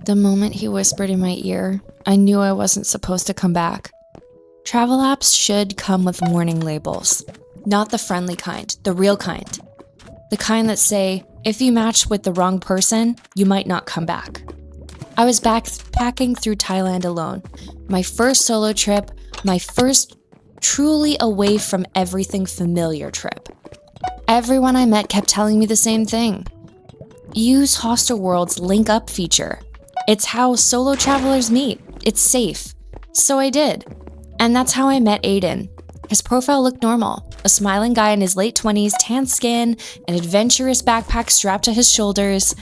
The moment he whispered in my ear, I knew I wasn't supposed to come back. Travel apps should come with warning labels. Not the friendly kind, the real kind. The kind that say, if you match with the wrong person, you might not come back. I was backpacking through Thailand alone. My first solo trip, my first truly away from everything familiar trip. Everyone I met kept telling me the same thing. Use Hostelworld's link up feature. It's how solo travelers meet. It's safe. So I did. And that's how I met Aiden. His profile looked normal. A smiling guy in his late 20s, tan skin, an adventurous backpack strapped to his shoulders.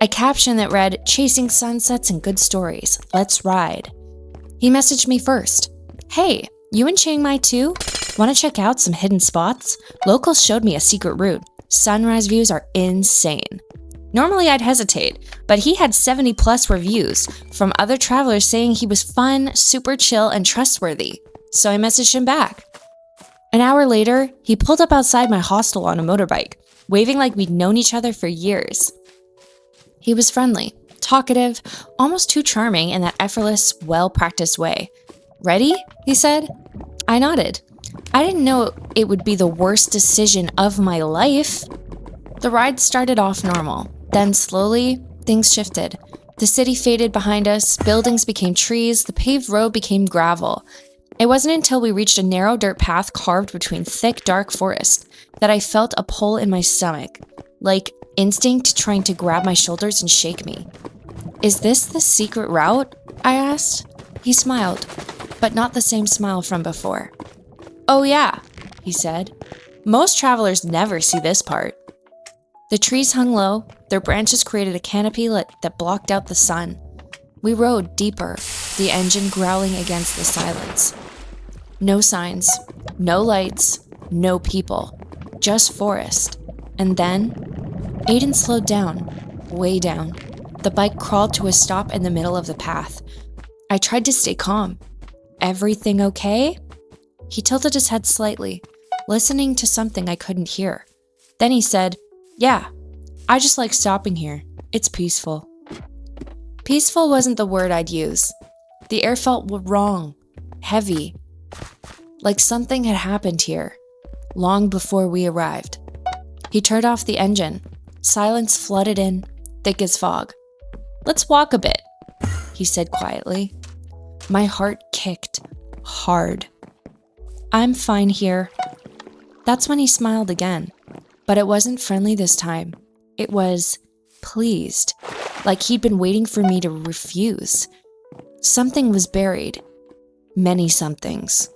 A caption that read, "Chasing sunsets and good stories. Let's ride." He messaged me first. "Hey, you in Chiang Mai too? Want to check out some hidden spots? Locals showed me a secret route. Sunrise views are insane." Normally I'd hesitate, but he had 70 plus reviews from other travelers saying he was fun, super chill, and trustworthy. So I messaged him back. An hour later, he pulled up outside my hostel on a motorbike, waving like we'd known each other for years. He was friendly, talkative, almost too charming in that effortless, well-practiced way. "Ready?" he said. I nodded. I didn't know it would be the worst decision of my life. The ride started off normal. Then slowly, things shifted. The city faded behind us, buildings became trees, the paved road became gravel. It wasn't until we reached a narrow dirt path carved between thick, dark forest that I felt a pull in my stomach, like instinct trying to grab my shoulders and shake me. "Is this the secret route?" I asked. He smiled, but not the same smile from before. "Oh yeah," he said. "Most travelers never see this part." The trees hung low, their branches created a canopy that blocked out the sun. We rode deeper, the engine growling against the silence. No signs, no lights, no people, just forest. And then, Aiden slowed down, way down. The bike crawled to a stop in the middle of the path. I tried to stay calm. "Everything okay?" He tilted his head slightly, listening to something I couldn't hear. Then he said, "Yeah, I just like stopping here. It's peaceful." Peaceful wasn't the word I'd use. The air felt wrong, heavy, like something had happened here, long before we arrived. He turned off the engine. Silence flooded in, thick as fog. "Let's walk a bit," he said quietly. My heart kicked hard. "I'm fine here." That's when he smiled again. But it wasn't friendly this time. It was pleased, like he'd been waiting for me to refuse. Something was buried. Many somethings.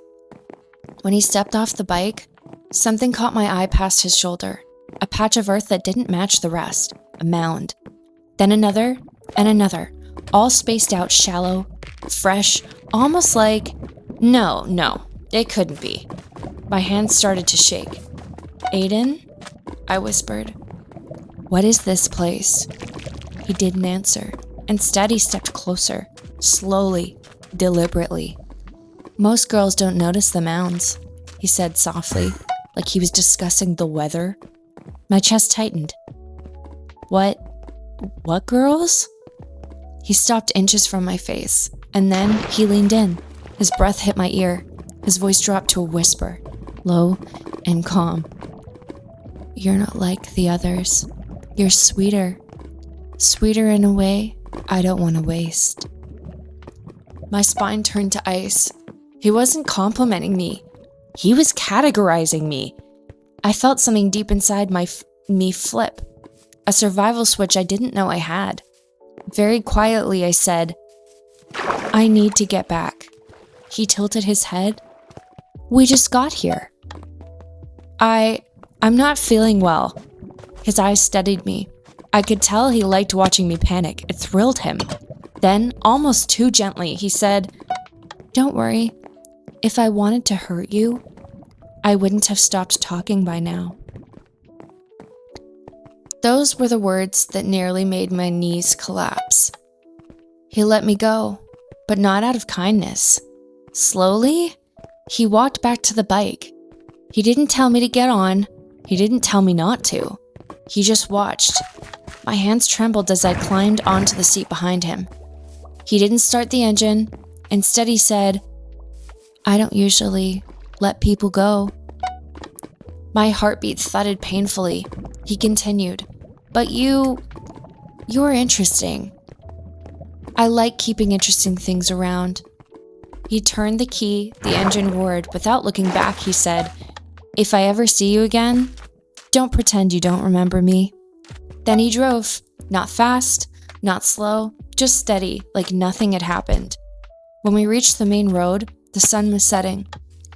When he stepped off the bike, something caught my eye past his shoulder. A patch of earth that didn't match the rest. A mound. Then another, and another. All spaced out, shallow, fresh, almost like... No, it couldn't be. My hands started to shake. "Aiden?" I whispered. "What is this place?" He didn't answer. Instead, he stepped closer, slowly, deliberately. "Most girls don't notice the mounds," he said softly, like he was discussing the weather. My chest tightened. What girls?" He stopped inches from my face, and then he leaned in. His breath hit my ear. His voice dropped to a whisper, low and calm. "You're not like the others. You're sweeter. Sweeter in a way I don't want to waste." My spine turned to ice. He wasn't complimenting me. He was categorizing me. I felt something deep inside me flip. A survival switch I didn't know I had. Very quietly I said, "I need to get back." He tilted his head. "We just got here." I'm not feeling well." His eyes steadied me. I could tell he liked watching me panic. It thrilled him. Then, almost too gently, he said, "Don't worry. If I wanted to hurt you, I wouldn't have stopped talking by now." Those were the words that nearly made my knees collapse. He let me go, but not out of kindness. Slowly, he walked back to the bike. He didn't tell me to get on. He didn't tell me not to. He just watched. My hands trembled as I climbed onto the seat behind him. He didn't start the engine. Instead, he said, "I don't usually let people go." My heartbeat thudded painfully. He continued, "But you're interesting. I like keeping interesting things around." He turned the key, the engine roared. Without looking back, he said, "If I ever see you again, don't pretend you don't remember me." Then he drove, not fast, not slow, just steady, like nothing had happened. When we reached the main road, the sun was setting.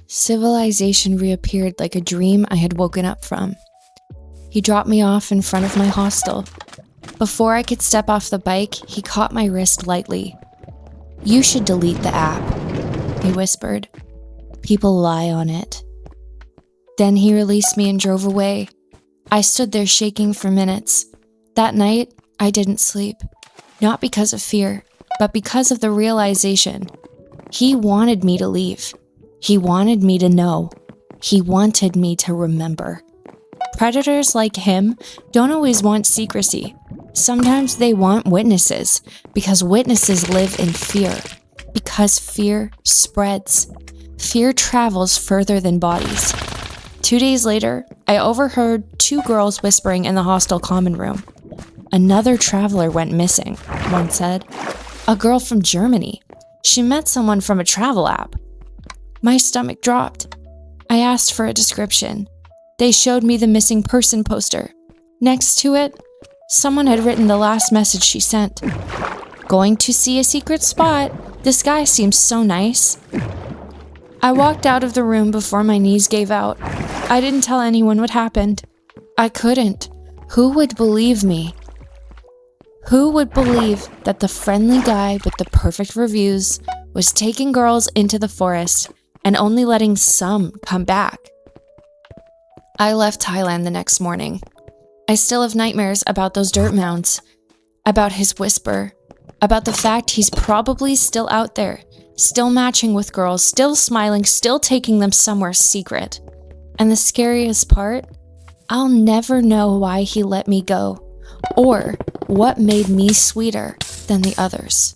Civilization reappeared like a dream I had woken up from. He dropped me off in front of my hostel. Before I could step off the bike, he caught my wrist lightly. "You should delete the app," he whispered. "People lie on it." Then he released me and drove away. I stood there shaking for minutes. That night, I didn't sleep. Not because of fear, but because of the realization. He wanted me to leave. He wanted me to know. He wanted me to remember. Predators like him don't always want secrecy. Sometimes they want witnesses, because witnesses live in fear. Because fear spreads. Fear travels further than bodies. 2 days later, I overheard 2 girls whispering in the hostel common room. "Another traveler went missing," one said. "A girl from Germany. She met someone from a travel app." My stomach dropped. I asked for a description. They showed me the missing person poster. Next to it, someone had written the last message she sent. "Going to see a secret spot. This guy seems so nice." I walked out of the room before my knees gave out. I didn't tell anyone what happened. I couldn't. Who would believe me? Who would believe that the friendly guy with the perfect reviews was taking girls into the forest and only letting some come back? I left Thailand the next morning. I still have nightmares about those dirt mounds, about his whisper, about the fact he's probably still out there, still matching with girls, still smiling, still taking them somewhere secret. And the scariest part, I'll never know why he let me go, or what made me sweeter than the others.